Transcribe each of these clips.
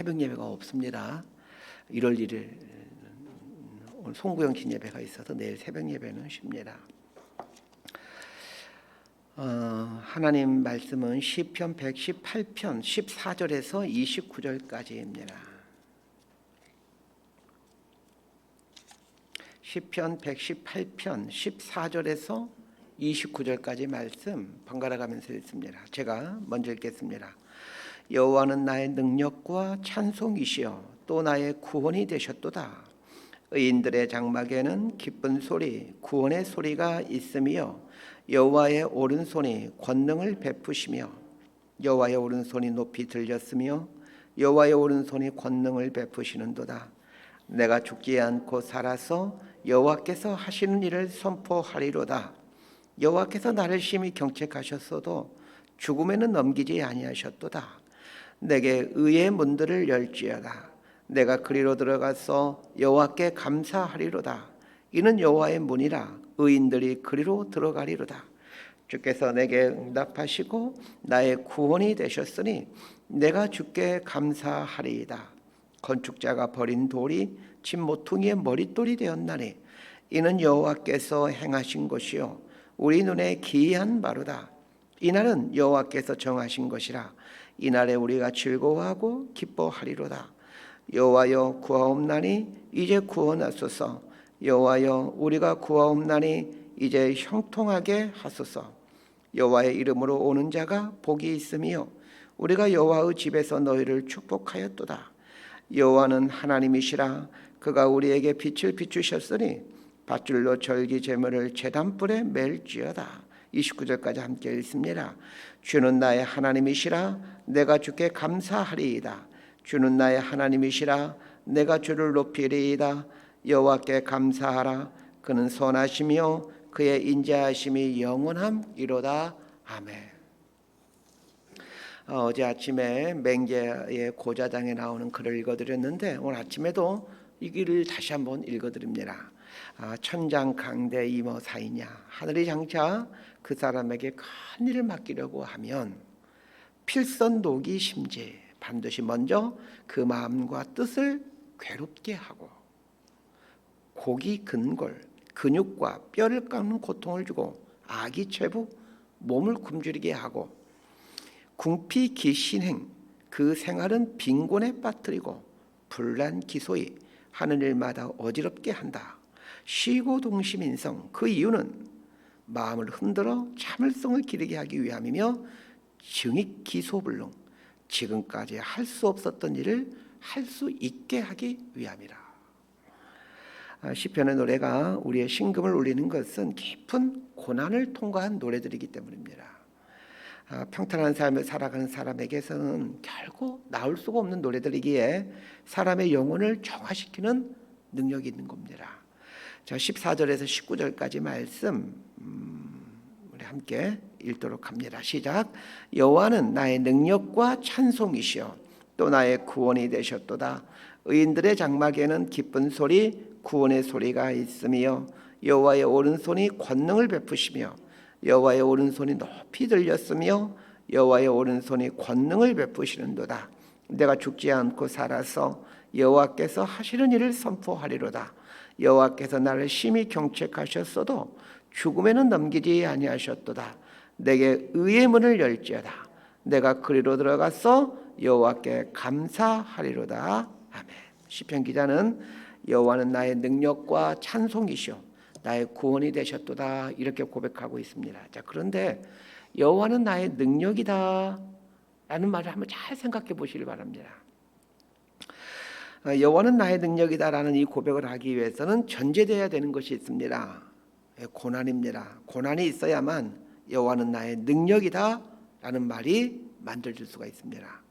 새벽 예배가 없습니다. 1월 1일 오늘 송구영신 예배가 있어서 내일 새벽 예배는 쉽니다. 하나님 말씀은 시편 118편 14절에서 29절까지입니다. 시편 118편 14절에서 29절까지 말씀 번갈아 가면서 읽습니다. 제가 먼저 읽겠습니다. 여호와는 나의 능력과 찬송이시여 또 나의 구원이 되셨도다. 의인들의 장막에는 기쁜 소리 구원의 소리가 있으며 여호와의 오른손이 권능을 베푸시며 여호와의 오른손이 높이 들렸으며 여호와의 오른손이 권능을 베푸시는도다. 내가 죽지 않고 살아서 여호와께서 하시는 일을 선포하리로다. 여호와께서 나를 심히 경책하셨어도 죽음에는 넘기지 아니하셨도다. 내게 의의 문들을 열지어다. 내가 그리로 들어가서 여호와께 감사하리로다. 이는 여호와의 문이라 의인들이 그리로 들어가리로다. 주께서 내게 응답하시고 나의 구원이 되셨으니 내가 주께 감사하리이다. 건축자가 버린 돌이 집 모퉁이의 머릿돌이 되었나니 이는 여호와께서 행하신 것이요 우리 눈에 기이한 바로다. 이날은 여호와께서 정하신 것이라 이날에 우리가 즐거워하고 기뻐하리로다. 여호와여 구하옵나니 이제 구원하소서. 여호와여 우리가 구하옵나니 이제 형통하게 하소서. 여호와의 이름으로 오는 자가 복이 있으며 우리가 여호와의 집에서 너희를 축복하였도다. 여호와는 하나님이시라. 그가 우리에게 빛을 비추셨으니 밧줄로 절기 제물을 제단불에 맬지어다. 29절까지 함께 읽습니다. 주는 나의 하나님이시라. 내가 주께 감사하리이다. 주는 나의 하나님이시라. 내가 주를 높이리이다. 여호와께 감사하라. 그는 선하시며 그의 인자하심이 영원함이로다. 아멘. 어제 아침에 맹계의 고자장에 나오는 글을 읽어드렸는데 오늘 아침에도 이 글을 다시 한번 읽어드립니다. 천장 강대 이모 사이냐. 하늘이 장차 그 사람에게 큰 일을 맡기려고 하면 필선독이 심지 반드시 먼저 그 마음과 뜻을 괴롭게 하고 고기 근골 근육과 뼈를 깎는 고통을 주고 아기체부 몸을 굶주리게 하고 궁피기신행 그 생활은 빈곤에 빠뜨리고 불란기소히 하는 일마다 어지럽게 한다. 시고동심인성 그 이유는 마음을 흔들어 참을성을 기르게 하기 위함이며 증익기소불능 지금까지 할 수 없었던 일을 할 수 있게 하기 위함이라. 시편의 노래가 우리의 심금을 울리는 것은 깊은 고난을 통과한 노래들이기 때문입니다. 평탄한 삶을 살아가는 사람에게서는 결코 나올 수가 없는 노래들이기에 사람의 영혼을 정화시키는 능력이 있는 겁니다. 자, 14절에서 19절까지 말씀 우리 함께 읽도록 합니다. 시작. 여호와는 나의 능력과 찬송이시여 또 나의 구원이 되셨도다. 의인들의 장막에는 기쁜 소리 구원의 소리가 있으며 여호와의 오른손이 권능을 베푸시며 여호와의 오른손이 높이 들렸으며 여호와의 오른손이 권능을 베푸시는도다. 내가 죽지 않고 살아서 여호와께서 하시는 일을 선포하리로다. 여호와께서 나를 심히 경책하셨어도 죽음에는 넘기지 아니하셨도다. 내게 의의 문을 열지어다. 내가 그리로 들어가서 여호와께 감사하리로다. 아멘. 시편 기자는 여호와는 나의 능력과 찬송이시오 나의 구원이 되셨도다 이렇게 고백하고 있습니다. 자, 그런데 여호와는 나의 능력이다 라는 말을 한번 잘 생각해 보시길 바랍니다. 여호와는 나의 능력이다라는 이 고백을 하기 위해서는 전제되어야 되는 것이 있습니다. 고난입니다. 고난이 있어야만 여호와는 나의 능력이다라는 말이 만들어질 수가 있습니다.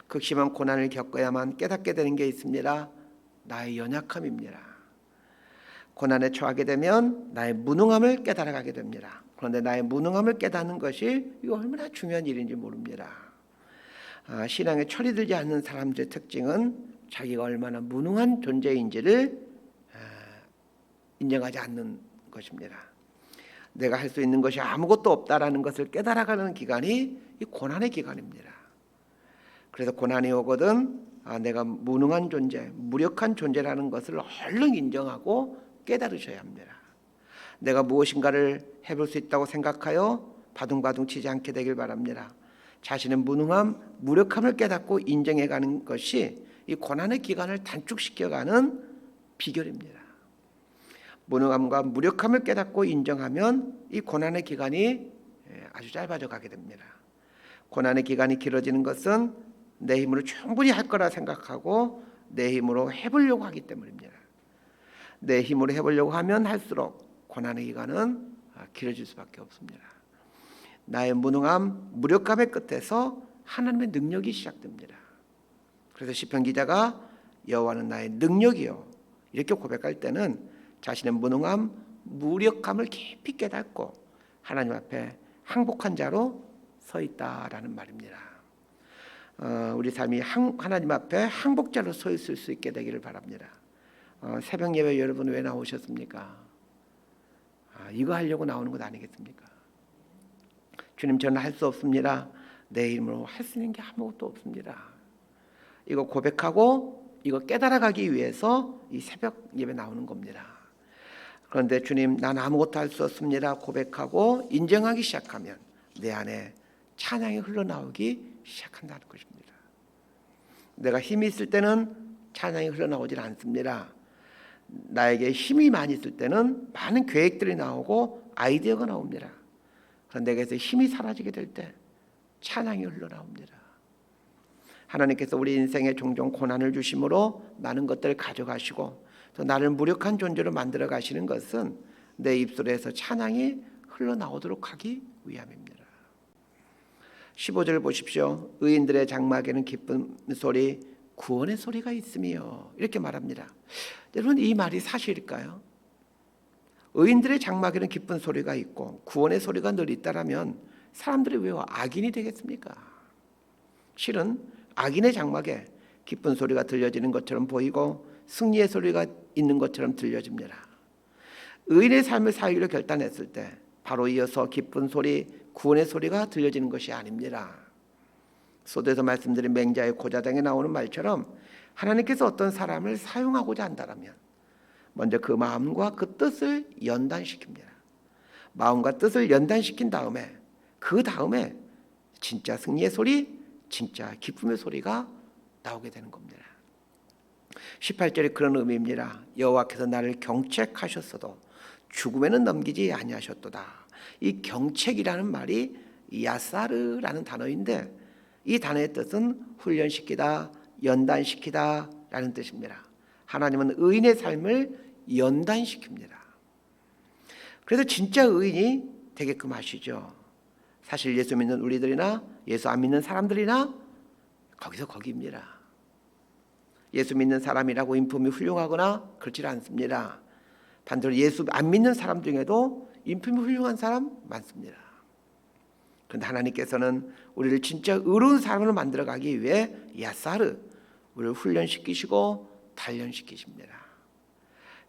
극심한 고난을 겪어야만 깨닫게 되는 게 있습니다. 나의 연약함입니다. 고난에 처하게 되면 나의 무능함을 깨달아가게 됩니다. 그런데 나의 무능함을 깨닫는 것이 이거 얼마나 중요한 일인지 모릅니다. 신앙에 철이 들지 않는 사람들의 특징은 자기가 얼마나 무능한 존재인지를 인정하지 않는 것입니다. 내가 할 수 있는 것이 아무것도 없다라는 것을 깨달아가는 기간이 이 고난의 기간입니다. 그래서 고난이 오거든 내가 무능한 존재, 무력한 존재라는 것을 얼른 인정하고 깨달으셔야 합니다. 내가 무엇인가를 해볼 수 있다고 생각하여 바둥바둥 치지 않게 되길 바랍니다. 자신의 무능함, 무력함을 깨닫고 인정해가는 것이 이 고난의 기간을 단축시켜가는 비결입니다. 무능함과 무력함을 깨닫고 인정하면 이 고난의 기간이 아주 짧아져 가게 됩니다. 고난의 기간이 길어지는 것은 내 힘으로 충분히 할 거라 생각하고 내 힘으로 해보려고 하기 때문입니다. 내 힘으로 해보려고 하면 할수록 고난의 기간은 길어질 수밖에 없습니다. 나의 무능함, 무력감의 끝에서 하나님의 능력이 시작됩니다. 그래서 시편 기자가 여호와는 나의 능력이요 이렇게 고백할 때는 자신의 무능함, 무력함을 깊이 깨닫고 하나님 앞에 항복한 자로 서 있다라는 말입니다. 우리 삶이 하나님 앞에 항복자로 서 있을 수 있게 되기를 바랍니다. 새벽 예배 여러분 왜 나오셨습니까? 이거 하려고 나오는 것 아니겠습니까? 주님, 저는 할 수 없습니다. 내 힘으로 할 수 있는 게 아무것도 없습니다. 이거 고백하고 이거 깨달아가기 위해서 이 새벽 예배 나오는 겁니다. 그런데 주님, 난 아무것도 할 수 없습니다 고백하고 인정하기 시작하면 내 안에 찬양이 흘러나오기 시작한다는 것입니다. 내가 힘이 있을 때는 찬양이 흘러나오질 않습니다. 나에게 힘이 많이 있을 때는 많은 계획들이 나오고 아이디어가 나옵니다. 그런데 내게서 힘이 사라지게 될 때 찬양이 흘러나옵니다. 하나님께서 우리 인생에 종종 고난을 주심으로 많은 것들을 가져가시고 또 나를 무력한 존재로 만들어 가시는 것은 내 입술에서 찬양이 흘러나오도록 하기 위함입니다. 15절 보십시오. 의인들의 장막에는 기쁜 소리, 구원의 소리가 있으며 이렇게 말합니다. 여러분, 이 말이 사실일까요? 의인들의 장막에는 기쁜 소리가 있고 구원의 소리가 늘 있다라면 사람들이 왜 악인이 되겠습니까? 실은 악인의 장막에 기쁜 소리가 들려지는 것처럼 보이고 승리의 소리가 있는 것처럼 들려집니다. 의인의 삶을 살기로 결단했을 때 바로 이어서 기쁜 소리, 구원의 소리가 들려지는 것이 아닙니다. 소도에서 말씀드린 맹자의 고자당에 나오는 말처럼 하나님께서 어떤 사람을 사용하고자 한다면 먼저 그 마음과 그 뜻을 연단시킵니다. 마음과 뜻을 연단시킨 다음에 그 다음에 진짜 승리의 소리, 진짜 기쁨의 소리가 나오게 되는 겁니다. 18절에 그런 의미입니다. 여호와께서 나를 경책하셨어도 죽음에는 넘기지 아니하셨도다. 이 경책이라는 말이 야사르라는 단어인데 이 단어의 뜻은 훈련시키다, 연단시키다 라는 뜻입니다. 하나님은 의인의 삶을 연단시킵니다. 그래서 진짜 의인이 되게끔 하시죠. 사실 예수 믿는 우리들이나 예수 안 믿는 사람들이나 거기서 거기입니다. 예수 믿는 사람이라고 인품이 훌륭하거나 그렇지 않습니다. 반대로 예수 안 믿는 사람 중에도 인품이 훌륭한 사람 많습니다. 그런데 하나님께서는 우리를 진짜 의로운 사람으로 만들어가기 위해 야사르, 우리를 훈련시키시고 단련시키십니다.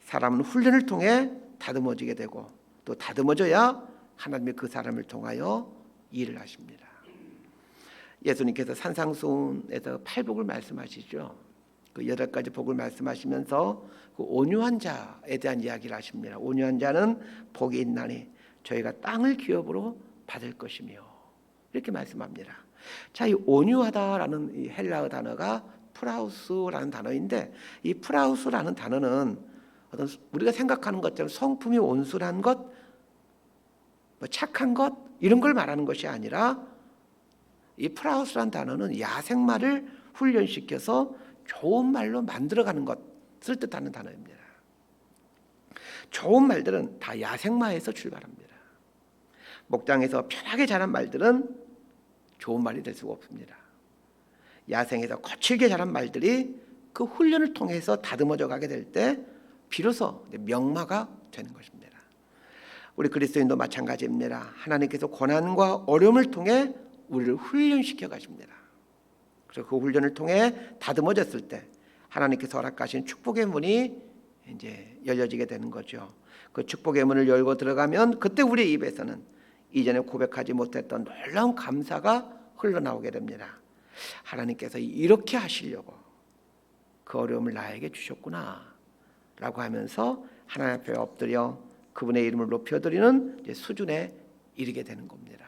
사람은 훈련을 통해 다듬어지게 되고 또 다듬어져야 하나님이 그 사람을 통하여 일을 하십니다. 예수님께서 산상수훈에서 8복을 말씀하시죠. 그 8가지 복을 말씀하시면서 그 온유한 자에 대한 이야기를 하십니다. 온유한 자는 복이 있나니 저희가 땅을 기업으로 받을 것이며 이렇게 말씀합니다. 자, 이 온유하다라는 이 헬라어 단어가 프라우스라는 단어인데 이 프라우스라는 단어는 어떤 우리가 생각하는 것처럼 성품이 온순한 것, 뭐 착한 것 이런 걸 말하는 것이 아니라 이 프라우스라는 단어는 야생마를 훈련시켜서 좋은 말로 만들어가는 것을 뜻하는 단어입니다. 좋은 말들은 다 야생마에서 출발합니다. 목장에서 편하게 자란 말들은 좋은 말이 될 수가 없습니다. 야생에서 거칠게 자란 말들이 그 훈련을 통해서 다듬어져 가게 될 때 비로소 명마가 되는 것입니다. 우리 그리스도인도 마찬가지입니다. 하나님께서 고난과 어려움을 통해 우리를 훈련시켜 가십니다. 그래서 그 훈련을 통해 다듬어졌을 때 하나님께서 허락하신 축복의 문이 이제 열려지게 되는 거죠. 그 축복의 문을 열고 들어가면 그때 우리 입에서는 이전에 고백하지 못했던 놀라운 감사가 흘러나오게 됩니다. 하나님께서 이렇게 하시려고 그 어려움을 나에게 주셨구나 라고 하면서 하나님 앞에 엎드려 그분의 이름을 높여드리는 수준에 이르게 되는 겁니다.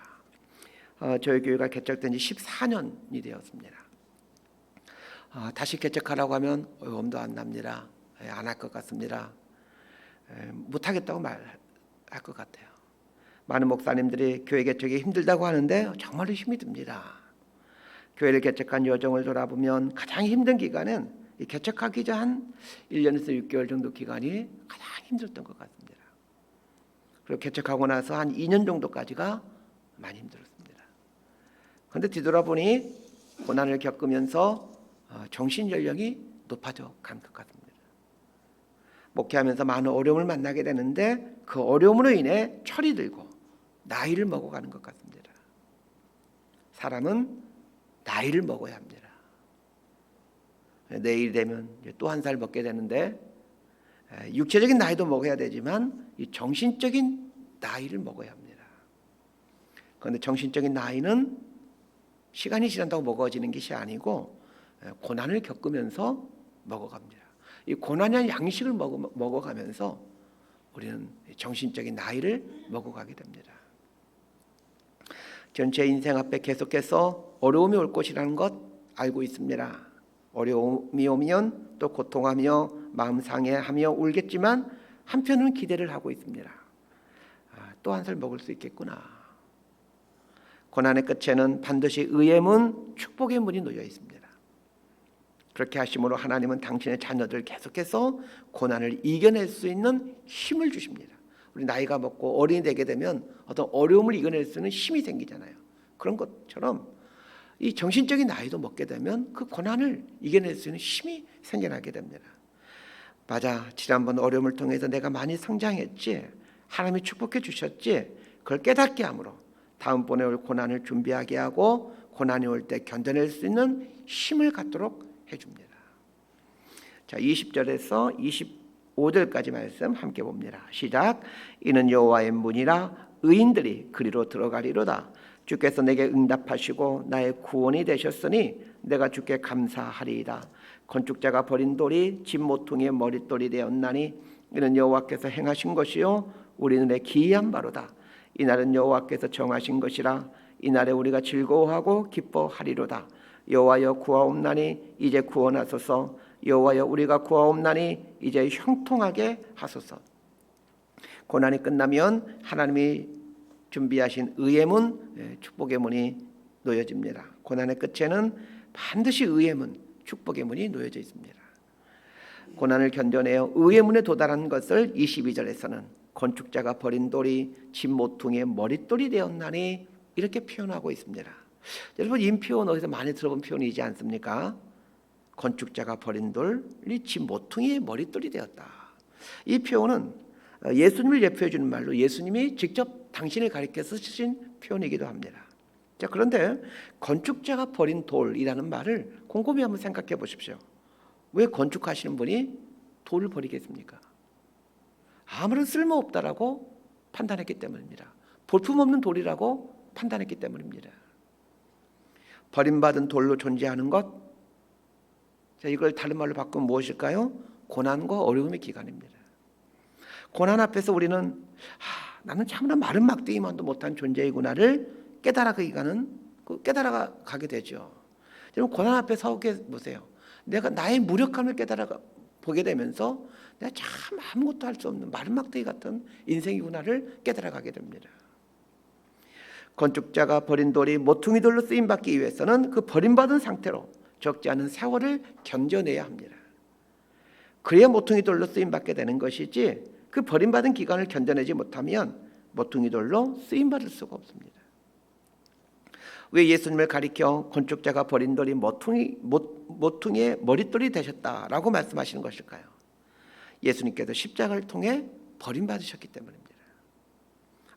저희 교회가 개척된 지 14년이 되었습니다. 다시 개척하라고 하면 엄도 안 납니다. 안 할 것 같습니다. 못하겠다고 말할 것 같아요. 많은 목사님들이 교회 개척이 힘들다고 하는데 정말로 힘이 듭니다. 교회를 개척한 여정을 돌아보면 가장 힘든 기간은 개척하기 전 1년에서 6개월 정도 기간이 가장 힘들었던 것 같습니다. 그리고 개척하고 나서 한 2년 정도까지가 많이 힘들었습니다. 그런데 뒤돌아보니 고난을 겪으면서 정신 연령이 높아져 간 것 같습니다. 목회하면서 많은 어려움을 만나게 되는데 그 어려움으로 인해 철이 들고 나이를 먹어가는 것 같습니다. 사람은 나이를 먹어야 합니다. 내일 되면 또 한 살 먹게 되는데 육체적인 나이도 먹어야 되지만 이 정신적인 나이를 먹어야 합니다. 그런데 정신적인 나이는 시간이 지난다고 먹어지는 것이 아니고 고난을 겪으면서 먹어갑니다. 이 고난이란 양식을 먹어가면서 우리는 정신적인 나이를 먹어가게 됩니다. 전체 인생 앞에 계속해서 어려움이 올 것이라는 것 알고 있습니다. 어려움이 오면 또 고통하며 마음 상해하며 울겠지만 한편으로는 기대를 하고 있습니다. 또 한 살 먹을 수 있겠구나. 고난의 끝에는 반드시 의의 문, 축복의 문이 놓여 있습니다. 그렇게 하심으로 하나님은 당신의 자녀들 계속해서 고난을 이겨낼 수 있는 힘을 주십니다. 우리 나이가 먹고 어른이 되게 되면 어떤 어려움을 이겨낼 수 있는 힘이 생기잖아요. 그런 것처럼 이 정신적인 나이도 먹게 되면 그 고난을 이겨낼 수 있는 힘이 생겨나게 됩니다. 맞아, 지난번 어려움을 통해서 내가 많이 성장했지, 하나님이 축복해 주셨지, 그걸 깨닫게 함으로 다음번에 올 고난을 준비하게 하고 고난이 올 때 견뎌낼 수 있는 힘을 갖도록 해줍니다. 자, 20절에서 25절까지 말씀 함께 봅니다. 시작. 이는 여호와의 문이라 의인들이 그리로 들어가리로다. 주께서 내게 응답하시고 나의 구원이 되셨으니 내가 주께 감사하리이다. 건축자가 버린 돌이 집 모퉁이의 머릿돌이 되었나니 이는 여호와께서 행하신 것이요 우리 눈에 기이한 바로다. 이날은 여호와께서 정하신 것이라 이날에 우리가 즐거워하고 기뻐하리로다. 여호와여 구하옵나니 이제 구원하소서. 여호와여 우리가 구하옵나니 이제 형통하게 하소서. 고난이 끝나면 하나님이 준비하신 의의 문, 축복의 문이 놓여집니다. 고난의 끝에는 반드시 의의 문, 축복의 문이 놓여져 있습니다. 고난을 견뎌내어 의의 문에 도달한 것을 22절에서는 건축자가 버린 돌이 집 모퉁이의 머릿돌이 되었나니 이렇게 표현하고 있습니다. 여러분, 이 표현 어디서 많이 들어본 표현이지 않습니까? 건축자가 버린 돌이 집 모퉁이의 머릿돌이 되었다. 이 표현은 예수님을 예표해 주는 말로 예수님이 직접 당신을 가리켜서 쓰신 표현이기도 합니다. 자, 그런데 건축자가 버린 돌이라는 말을 곰곰이 한번 생각해 보십시오. 왜 건축하시는 분이 돌을 버리겠습니까? 아무런 쓸모없다라고 판단했기 때문입니다. 볼품없는 돌이라고 판단했기 때문입니다. 버림받은 돌로 존재하는 것, 자, 이걸 다른 말로 바꾸면 무엇일까요? 고난과 어려움의 기간입니다. 고난 앞에서 우리는 나는 참으로 마른 막대기만도 못한 존재이구나를 깨달아가게 되죠. 여러분, 고난 앞에 서게 보세요. 내가 나의 무력함을 깨달아 보게 되면서 내가 참 아무것도 할 수 없는 마른 막대기 같은 인생이구나를 깨달아가게 됩니다. 건축자가 버린 돌이 모퉁이 돌로 쓰임받기 위해서는 그 버림받은 상태로 적지 않은 세월을 견뎌내야 합니다. 그래야 모퉁이 돌로 쓰임받게 되는 것이지 그 버림받은 기간을 견뎌내지 못하면 모퉁이 돌로 쓰임받을 수가 없습니다. 왜 예수님을 가리켜 건축자가 버린 돌이 모퉁이의 머릿돌이 되셨다라고 말씀하시는 것일까요? 예수님께서 십자가를 통해 버림받으셨기 때문입니다.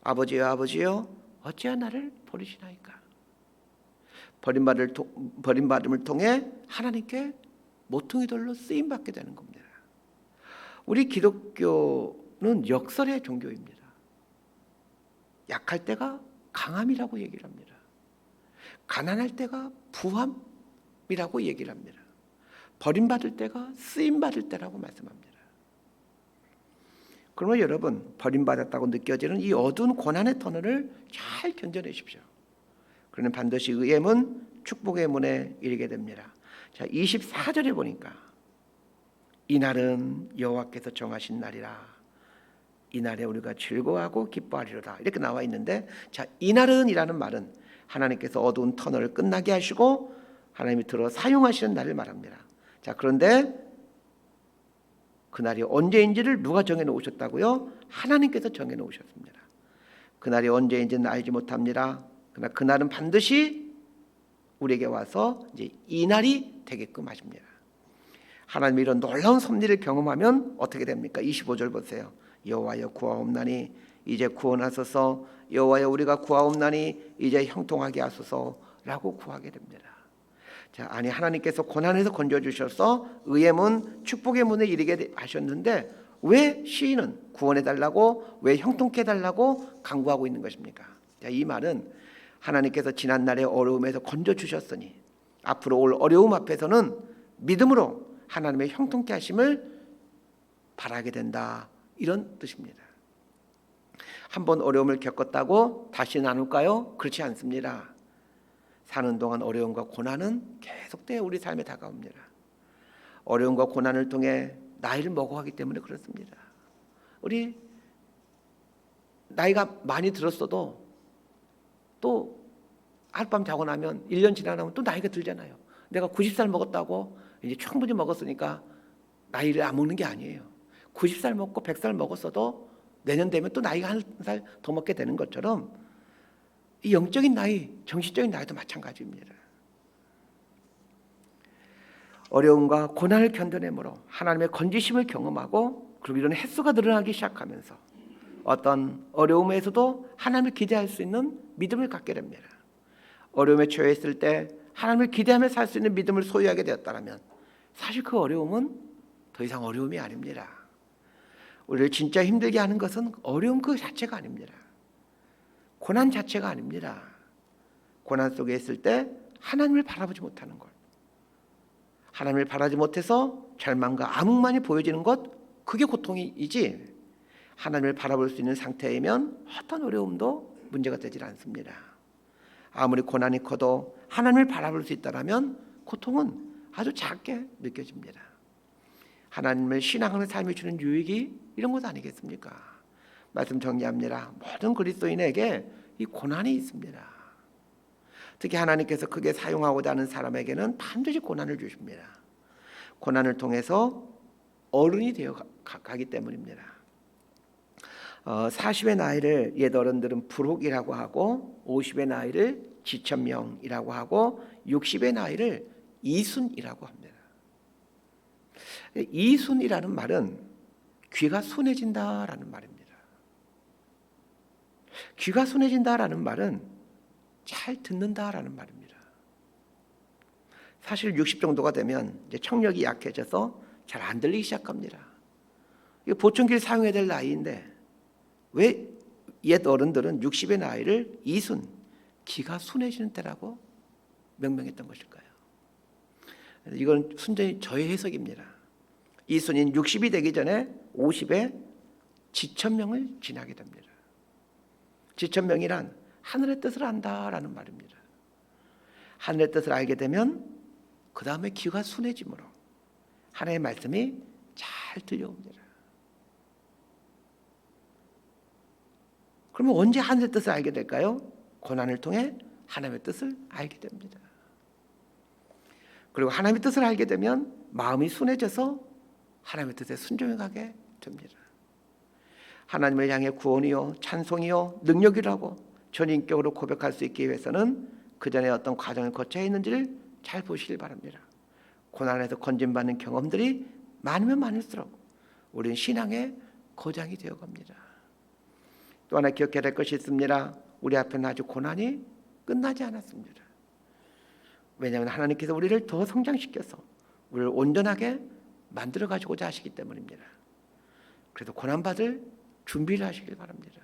아버지여 아버지여 어찌하여 나를 버리시나이까? 버림받음을 통해 하나님께 모퉁이 돌로 쓰임받게 되는 겁니다. 우리 기독교는 역설의 종교입니다. 약할 때가 강함이라고 얘기를 합니다. 가난할 때가 부함이라고 얘기를 합니다. 버림받을 때가 쓰임받을 때라고 말씀합니다. 그러면 여러분, 버림받았다고 느껴지는 이 어두운 고난의 터널을 잘 견뎌내십시오. 그러면 반드시 의의 문, 축복의 문에 이르게 됩니다. 자, 24절에 보니까 이날은 여호와께서 정하신 날이라. 이날에 우리가 즐거워하고 기뻐하리로다. 이렇게 나와 있는데, 자, 이날은 이라는 말은 하나님께서 어두운 터널을 끝나게 하시고 하나님이 들어 사용하시는 날을 말합니다. 자, 그런데 그날이 언제인지를 누가 정해 놓으셨다고요? 하나님께서 정해 놓으셨습니다. 그날이 언제인지는 알지 못합니다. 그러나 그날은 반드시 우리에게 와서 이제 이 날이 되게끔 하십니다. 하나님의 이런 놀라운 섭리를 경험하면 어떻게 됩니까? 25절 보세요. 여호와여 구하옵나니 이제 구원하소서. 여호와여 우리가 구하옵나니 이제 형통하게 하소서라고 구하게 됩니다. 자, 아니 하나님께서 고난에서 건져주셔서 의의 문, 축복의 문에 이르게 하셨는데 왜 시인은 구원해달라고, 왜 형통케 해달라고 간구하고 있는 것입니까? 자, 이 말은 하나님께서 지난날의 어려움에서 건져주셨으니 앞으로 올 어려움 앞에서는 믿음으로 하나님의 형통케 하심을 바라게 된다, 이런 뜻입니다. 한번 어려움을 겪었다고 다시 나눌까요? 그렇지 않습니다. 사는 동안 어려움과 고난은 계속되어 우리 삶에 다가옵니다. 어려움과 고난을 통해 나이를 먹어가기 때문에 그렇습니다. 우리 나이가 많이 들었어도 또 하룻밤 자고 나면 1년 지나면 또 나이가 들잖아요. 내가 90살 먹었다고 이제 충분히 먹었으니까 나이를 안 먹는 게 아니에요. 90살 먹고 100살 먹었어도 내년 되면 또 나이가 한 살 더 먹게 되는 것처럼 이 영적인 나이, 정신적인 나이도 마찬가지입니다. 어려움과 고난을 견뎌내므로 하나님의 건지심을 경험하고, 그리고 이런 횟수가 늘어나기 시작하면서 어떤 어려움에서도 하나님을 기대할 수 있는 믿음을 갖게 됩니다. 어려움에 처했을 때 하나님을 기대하며 살 수 있는 믿음을 소유하게 되었다면 사실 그 어려움은 더 이상 어려움이 아닙니다. 우리를 진짜 힘들게 하는 것은 어려움 그 자체가 아닙니다. 고난 자체가 아닙니다. 고난 속에 있을 때 하나님을 바라보지 못하는 것, 하나님을 바라지 못해서 절망과 암흑만이 보여지는 것, 그게 고통이지 하나님을 바라볼 수 있는 상태이면 어떤 어려움도 문제가 되질 않습니다. 아무리 고난이 커도 하나님을 바라볼 수 있다면 고통은 아주 작게 느껴집니다. 하나님을 신앙하는 삶이 주는 유익이 이런 것 아니겠습니까? 말씀 정리합니다. 모든 그리스도인에게 이 고난이 있습니다. 특히 하나님께서 크게 사용하고자 하는 사람에게는 반드시 고난을 주십니다. 고난을 통해서 어른이 되어 가기 때문입니다. 40의 나이를 옛 어른들은 불혹이라고 하고, 50의 나이를 지천명이라고 하고, 60의 나이를 이순이라고 합니다. 이순이라는 말은 귀가 순해진다라는 말입니다. 귀가 순해진다라는 말은 잘 듣는다라는 말입니다. 사실 60 정도가 되면 이제 청력이 약해져서 잘 안 들리기 시작합니다. 이거 보청기를 사용해야 될 나이인데 왜 옛 어른들은 60의 나이를 이순, 귀가 순해지는 때라고 명명했던 것일까요? 이건 순전히 저의 해석입니다. 이순인 60이 되기 전에 50에 지천명을 지나게 됩니다. 지천명이란 하늘의 뜻을 안다라는 말입니다. 하늘의 뜻을 알게 되면 그 다음에 귀가 순해지므로 하나님의 말씀이 잘 들려옵니다. 그러면 언제 하늘의 뜻을 알게 될까요? 고난을 통해 하나님의 뜻을 알게 됩니다. 그리고 하나님의 뜻을 알게 되면 마음이 순해져서 하나님의 뜻에 순종해가게 됩니다. 하나님을 향해 구원이요, 찬송이요, 능력이라고 전인격으로 고백할 수 있기 위해서는 그 전에 어떤 과정을 거쳐야 했는지를 잘 보시길 바랍니다. 고난에서 건진받는 경험들이 많으면 많을수록 우리는 신앙의 거장이 되어갑니다. 또 하나 기억해야 될 것이 있습니다. 우리 앞에는 아직 고난이 끝나지 않았습니다. 왜냐하면 하나님께서 우리를 더 성장시켜서 우리를 온전하게 만들어 가시고자 하시기 때문입니다. 그래서 고난받을 준비를 하시길 바랍니다.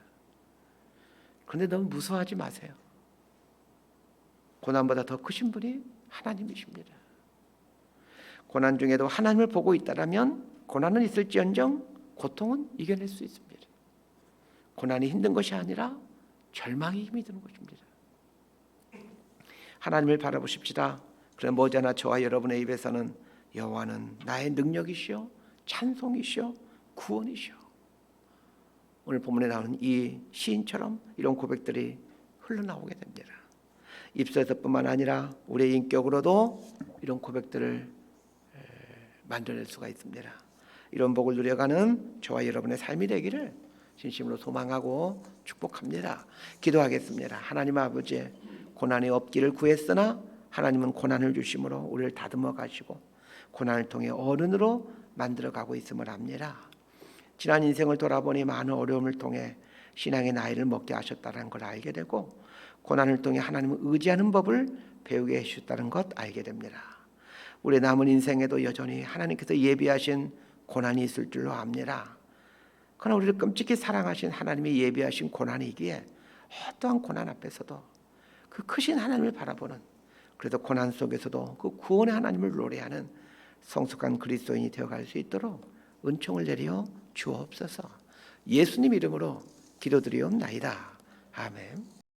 그런데 너무 무서워하지 마세요. 고난보다 더 크신 분이 하나님이십니다. 고난 중에도 하나님을 보고 있다라면 고난은 있을지언정 고통은 이겨낼 수 있습니다. 고난이 힘든 것이 아니라 절망이 힘이 드는 것입니다. 하나님을 바라보십시다. 그럼 머지않아 저와 여러분의 입에서는 여호와는 나의 능력이시오, 찬송이시오, 구원이시오. 오늘 본문에 나오는 이 시인처럼 이런 고백들이 흘러나오게 됩니다. 입술에서뿐만 아니라 우리의 인격으로도 이런 고백들을 만들어낼 수가 있습니다. 이런 복을 누려가는 저와 여러분의 삶이 되기를 진심으로 소망하고 축복합니다. 기도하겠습니다. 하나님 아버지, 고난이 없기를 구했으나 하나님은 고난을 주심으로 우리를 다듬어 가시고 고난을 통해 어른으로 만들어가고 있음을 압니다. 지난 인생을 돌아보니 많은 어려움을 통해 신앙의 나이를 먹게 하셨다는 걸 알게 되고 고난을 통해 하나님을 의지하는 법을 배우게 해주셨다는 것 알게 됩니다. 우리 남은 인생에도 여전히 하나님께서 예비하신 고난이 있을 줄로 압니다. 그러나 우리를 끔찍히 사랑하신 하나님이 예비하신 고난이기에 어떠한 고난 앞에서도 그 크신 하나님을 바라보는, 그래서 고난 속에서도 그 구원의 하나님을 노래하는 성숙한 그리스도인이 되어갈 수 있도록 은총을 내려 주옵소서. 예수님 이름으로 기도드리옵나이다. 아멘.